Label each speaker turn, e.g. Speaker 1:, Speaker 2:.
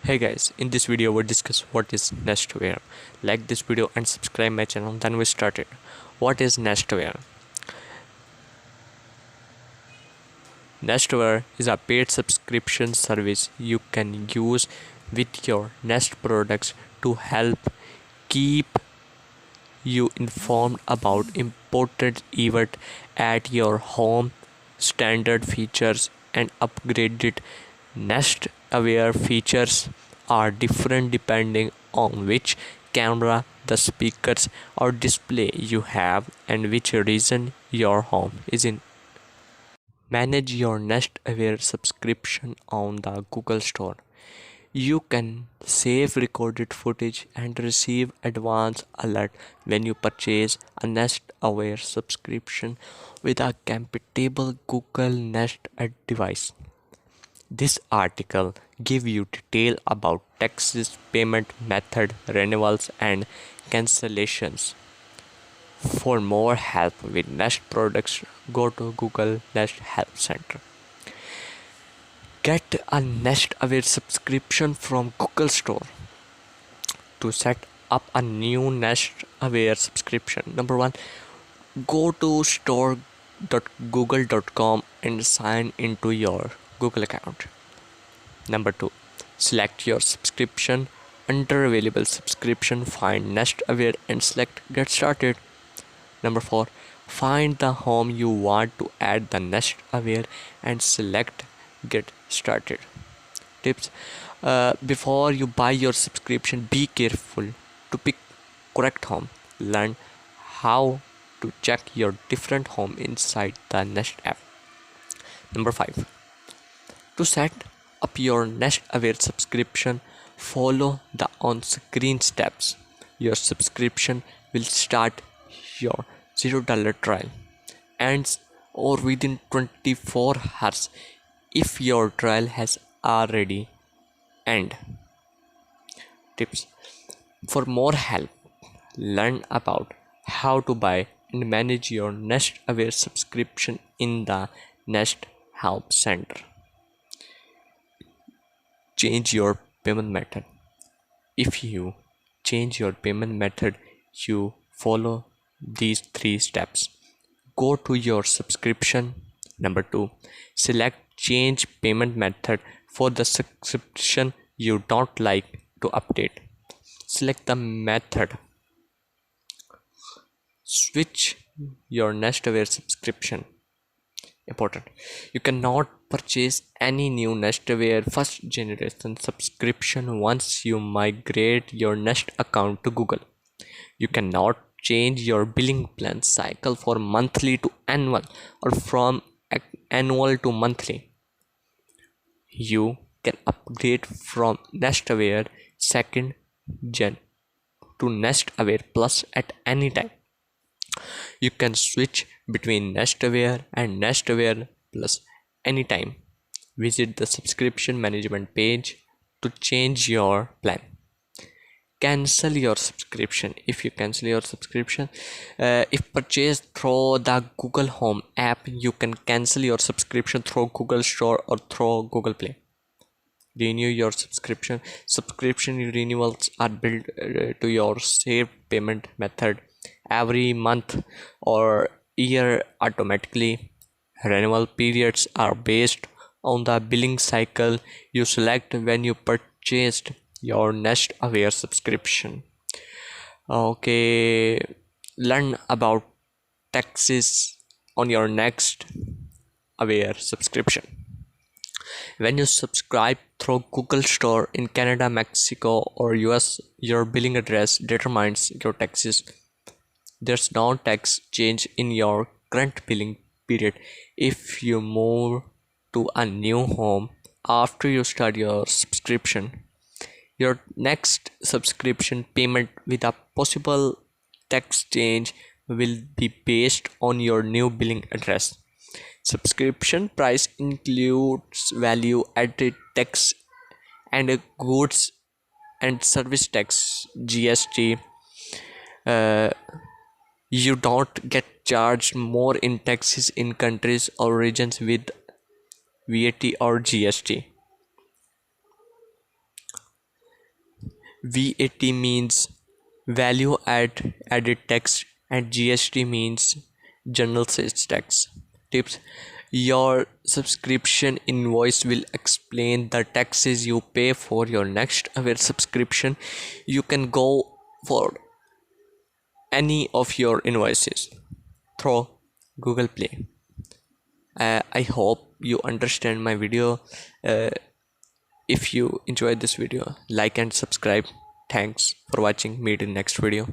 Speaker 1: Hey guys, in this video we'll discuss what is Nestware. Like this video and subscribe my channel, then we started. What is Nestware? Nestware is a paid subscription service you can use with your Nest products to help keep you informed about important events at your home. Standard features and upgraded Nest aware features are different depending on which camera, the speakers or display you have and which region your home is in. Manage your Nest aware subscription on the Google Store. You can save recorded footage and receive advance alert when you purchase a Nest aware subscription with a compatible Google Nest device. This article gives you detail about taxes, payment method, renewals and cancellations. For more help with Nest products, go to Google Nest Help Center. Get a Nest Aware subscription from Google Store. To set up a new Nest Aware subscription, number 1, go to store.google.com and sign into your Google account. Number 2, select your subscription. Under available subscription, find Nest Aware and select Get Started. Number 4, find the home you want to add the Nest Aware and select Get Started. Tips: before you buy your subscription, be careful to pick correct home. Learn how to check your different home inside the Nest app. Number 5, to set up your Nest Aware subscription, follow the on-screen steps. Your subscription will start your $0 trial ends or within 24 hours if your trial has already ended. Tips: for more help, learn about how to buy and manage your Nest Aware subscription in the Nest Help Center. Change your payment method. If you change your payment method, you follow these 3 steps. Go to your subscription. Number 2, select change payment method for the subscription you don't like to update. Select the method. Switch your Nest Aware subscription. Important: you cannot purchase any new Nest Aware first generation subscription once you migrate your Nest account to Google. You cannot change your billing plan cycle from monthly to annual or from annual to monthly. You can upgrade from Nest Aware 2nd Gen to Nest Aware Plus at any time. You can switch between Nest Aware and Nest Aware Plus anytime. Visit the subscription management page to change your plan. Cancel your subscription. If you cancel your subscription, if purchased through the Google Home app, you can cancel your subscription through Google Store or through Google Play. Renew your subscription. Subscription renewals are built to your saved payment method every month or year automatically. Renewal periods are based on the billing cycle you select when you purchased your Nest Aware subscription. Okay, learn about taxes on your Nest Aware subscription. When you subscribe through Google Store in Canada, Mexico or US, your billing address determines your taxes. There's no tax change in your current billing period. If you move to a new home after you start your subscription, your next subscription payment with a possible tax change will be based on your new billing address. Subscription price includes value added tax and goods and service tax (GST). You don't get charged more in taxes in countries or regions with VAT or GST. VAT means value added tax, and GST means general sales tax. Tips: your subscription invoice will explain the taxes you pay for your next aware subscription. You can go for any of your invoices through Google Play. I hope you understand my video. Uh, if you enjoyed this video, like and subscribe. Thanks for watching. Meet in next video.